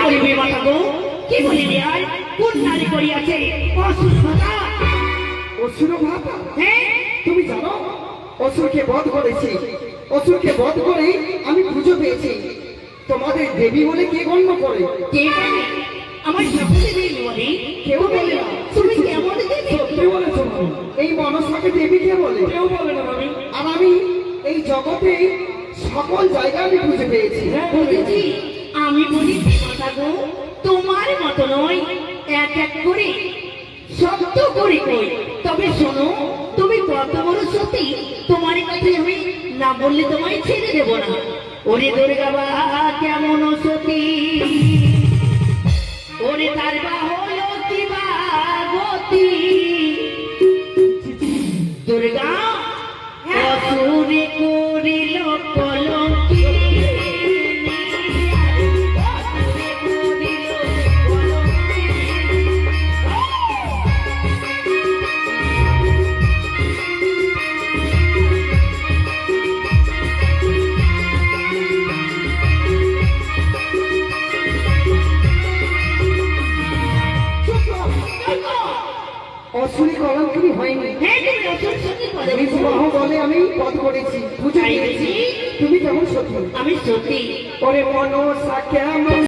বলিবে মাতা গো, কি বলিবে আর? কোন নারী করিয়াছে অসুস্থতা? অসুর ভাতা? হ্যাঁ, তুমি জানো অসুরকে বধ করেছি, অসুরকে বধ করে আমি পুজো পেয়েছি। তোমাদের দেবী বলে কে গণ্য করে? কে জানে? আমার সকলে দেবী বলে। কেউ বলে না। তুমি কেমন দেবী? সত্যি বলেছো মামি। এই মনসাকে দেবী কে বলে? কেউ বলে না মামি। আর আমি এই জগতে সকল জায়গায় আমি খুঁজে পেয়েছি। বুঝেছি, আমি বলি মাতা গো, তোমার মতো নয়, এক এক করে শব্দ করে কই। তবে শোনো, তুমি কত বড় সতী, তোমার কাছে আমি না বললে তোমায় ছেড়ে দেব না। ওরে দুর্গা বা কেমন সতী, ওরে তার বা হলো কি বা গতি। দুর্গা অসুরে করিল কলঙ্কি, অসুরি কলঙ্কিনী হয়নি। হ্যাঁ, তুমি অসুর সতী পদে বিবাহ বলে আমি পদ করেছি, খুঁজে পেয়েছি। তুমি কেমন সতী? আমি সতী। ওরে মনসা কেমন